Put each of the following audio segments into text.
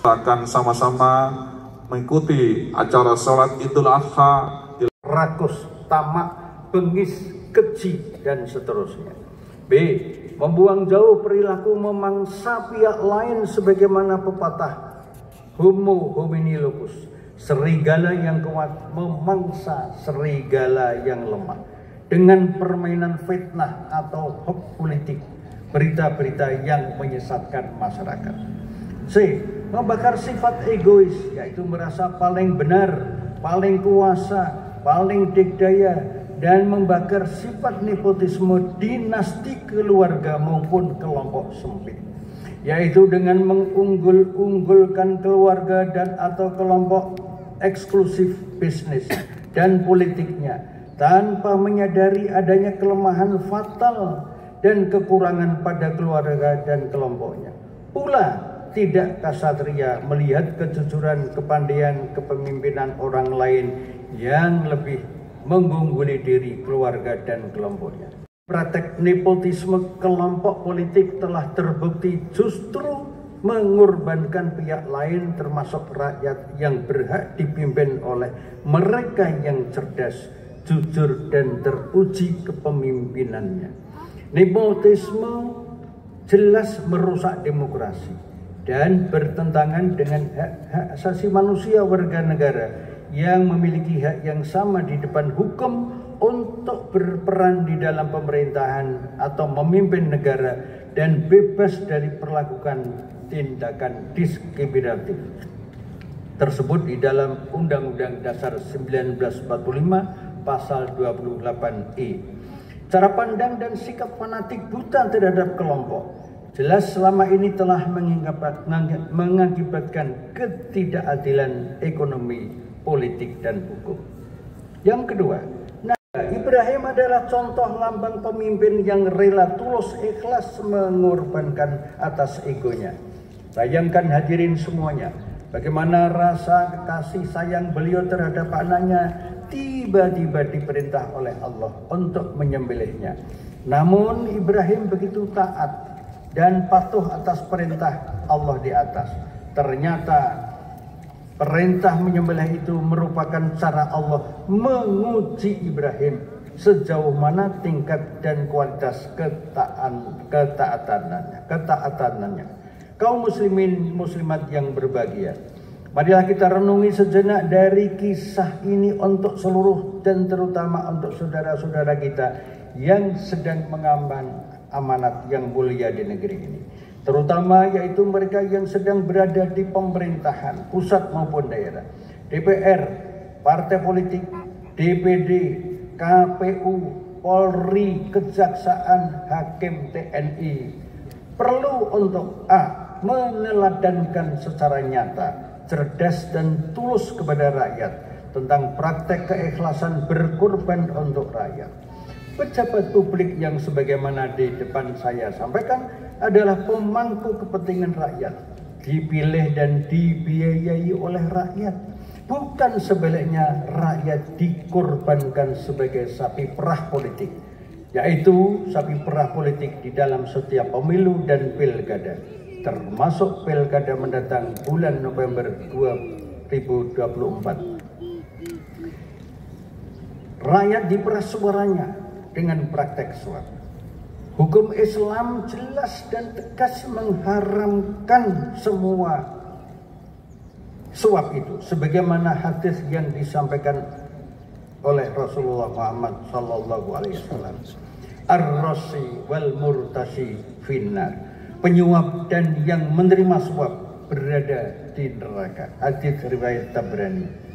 akan sama-sama mengikuti acara sholat Idul Adha. Rakus, tamak, bengis, keji, dan seterusnya. B. Membuang jauh perilaku memangsa pihak lain sebagaimana pepatah homo homini lupus. Serigala yang kuat memangsa serigala yang lemah. Dengan permainan fitnah atau hoax politik, berita-berita yang menyesatkan masyarakat. C. Membakar sifat egois, yaitu merasa paling benar, paling kuasa, paling dikdaya, dan membakar sifat nepotisme dinasti keluarga maupun kelompok sempit, yaitu dengan mengunggul-unggulkan keluarga dan atau kelompok eksklusif bisnis dan politiknya tanpa menyadari adanya kelemahan fatal dan kekurangan pada keluarga dan kelompoknya. Pula tidak kasatria melihat kejujuran, kepandaian, kepemimpinan orang lain yang lebih mengungguli diri keluarga dan kelompoknya. Praktek nepotisme kelompok politik telah terbukti justru mengorbankan pihak lain termasuk rakyat yang berhak dipimpin oleh mereka yang cerdas, jujur, dan teruji kepemimpinannya. Nepotisme jelas merusak demokrasi dan bertentangan dengan hak asasi manusia warga negara yang memiliki hak yang sama di depan hukum untuk berperan di dalam pemerintahan atau memimpin negara dan bebas dari perlakukan tindakan diskriminatif tersebut di dalam Undang-Undang Dasar 1945 Pasal 28E. Cara pandang dan sikap fanatik buta terhadap kelompok jelas selama ini telah mengakibatkan ketidakadilan ekonomi, politik, dan hukum. Yang kedua, Ibrahim adalah contoh lambang pemimpin yang rela tulus ikhlas mengorbankan atas egonya. Bayangkan hadirin semuanya, bagaimana rasa kasih sayang beliau terhadap anaknya tiba-tiba diperintah oleh Allah untuk menyembelihnya. Namun Ibrahim begitu taat dan patuh atas perintah Allah di atas. Ternyata perintah menyembelih itu merupakan cara Allah menguji Ibrahim sejauh mana tingkat dan kualitas ketaatannya. Kaum muslimin muslimat yang berbahagia, marilah kita renungi sejenak dari kisah ini untuk seluruh dan terutama untuk saudara-saudara kita yang sedang mengemban amanat yang mulia di negeri ini, terutama yaitu mereka yang sedang berada di pemerintahan pusat maupun daerah, DPR, partai politik, DPD, KPU, Polri, Kejaksaan, Hakim, TNI perlu untuk A. meneladankan secara nyata, cerdas dan tulus kepada rakyat tentang praktek keikhlasan berkorban untuk rakyat. Pejabat publik yang sebagaimana di depan saya sampaikan adalah pemangku kepentingan rakyat, dipilih dan dibiayai oleh rakyat, bukan sebaliknya rakyat dikorbankan sebagai sapi perah politik, yaitu sapi perah politik di dalam setiap pemilu dan pilkada, termasuk pilkada mendatang bulan November 2024. Rakyat diperas suaranya dengan praktek suap. Hukum Islam jelas dan tegas mengharamkan semua suap itu, sebagaimana hadis yang disampaikan oleh Rasulullah Muhammad SAW. Ar-rasi wal murtasi finnar. Penyuap dan yang menerima suap berada di neraka. Hadis riwayat Tabrani.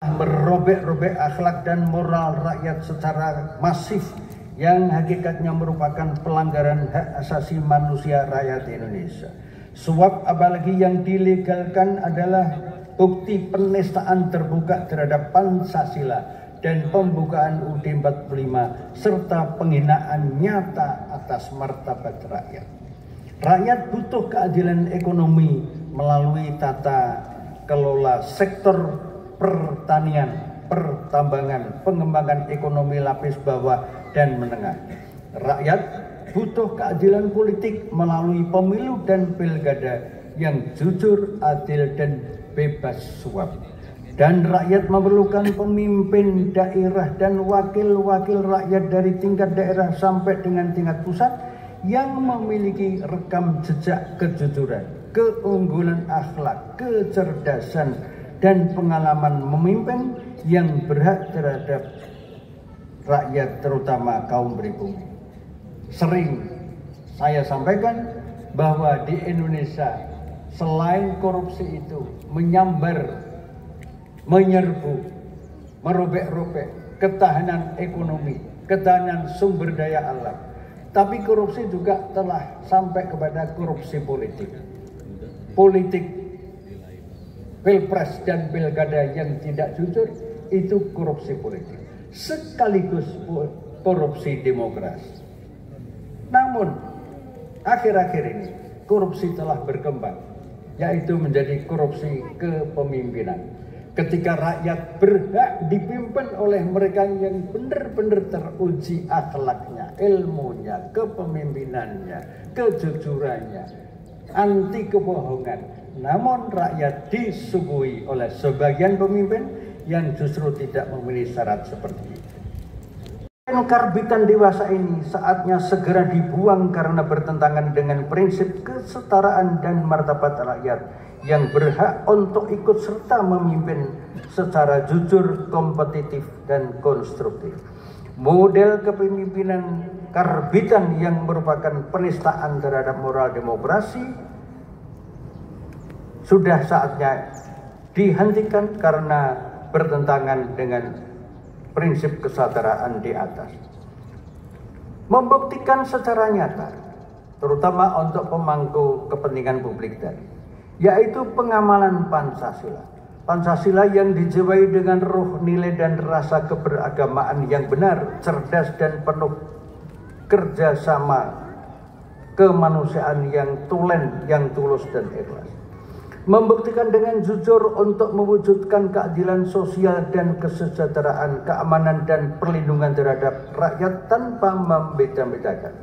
Merobek-robek akhlak dan moral rakyat secara masif yang hakikatnya merupakan pelanggaran hak asasi manusia rakyat Indonesia. Suap apalagi yang dilegalkan adalah bukti penistaan terbuka terhadap Pancasila dan pembukaan UUD 45 serta penghinaan nyata atas martabat rakyat. Rakyat butuh keadilan ekonomi melalui tata kelola sektor pertanian, pertambangan, pengembangan ekonomi lapis bawah dan menengah. Rakyat butuh keadilan politik melalui pemilu dan pilkada yang jujur, adil, dan bebas suap. Dan rakyat memerlukan pemimpin daerah dan wakil-wakil rakyat dari tingkat daerah sampai dengan tingkat pusat yang memiliki rekam jejak kejujuran, keunggulan akhlak, kecerdasan, dan pengalaman memimpin yang berhak terhadap rakyat, terutama kaum pribumi. Sering saya sampaikan bahwa di Indonesia selain korupsi itu menyambar, menyerbu, merobek-robek ketahanan ekonomi, ketahanan sumber daya alam, tapi korupsi juga telah sampai kepada korupsi politik. Politik pilpres dan pilkada yang tidak jujur itu korupsi politik, sekaligus korupsi demokrasi. Namun akhir-akhir ini korupsi telah berkembang, yaitu menjadi korupsi kepemimpinan. Ketika rakyat berhak dipimpin oleh mereka yang benar-benar teruji akhlaknya, ilmunya, kepemimpinannya, kejujurannya, anti kebohongan. Namun rakyat disuguhi oleh sebagian pemimpin yang justru tidak memenuhi syarat seperti itu. Karbitan dewasa ini saatnya segera dibuang karena bertentangan dengan prinsip kesetaraan dan martabat rakyat yang berhak untuk ikut serta memimpin secara jujur, kompetitif, dan konstruktif. Model kepemimpinan karbitan yang merupakan penistaan terhadap moral demokrasi sudah saatnya dihentikan karena bertentangan dengan prinsip kesetaraan di atas. Membuktikan secara nyata, terutama untuk pemangku kepentingan publik tadi, yaitu pengamalan Pancasila. Pancasila yang dijiwai dengan ruh, nilai, dan rasa keberagamaan yang benar, cerdas, dan penuh kerjasama kemanusiaan yang tulen, yang tulus, dan ikhlas. Membuktikan dengan jujur untuk mewujudkan keadilan sosial dan kesejahteraan, keamanan, dan perlindungan terhadap rakyat tanpa membeda-bedakan.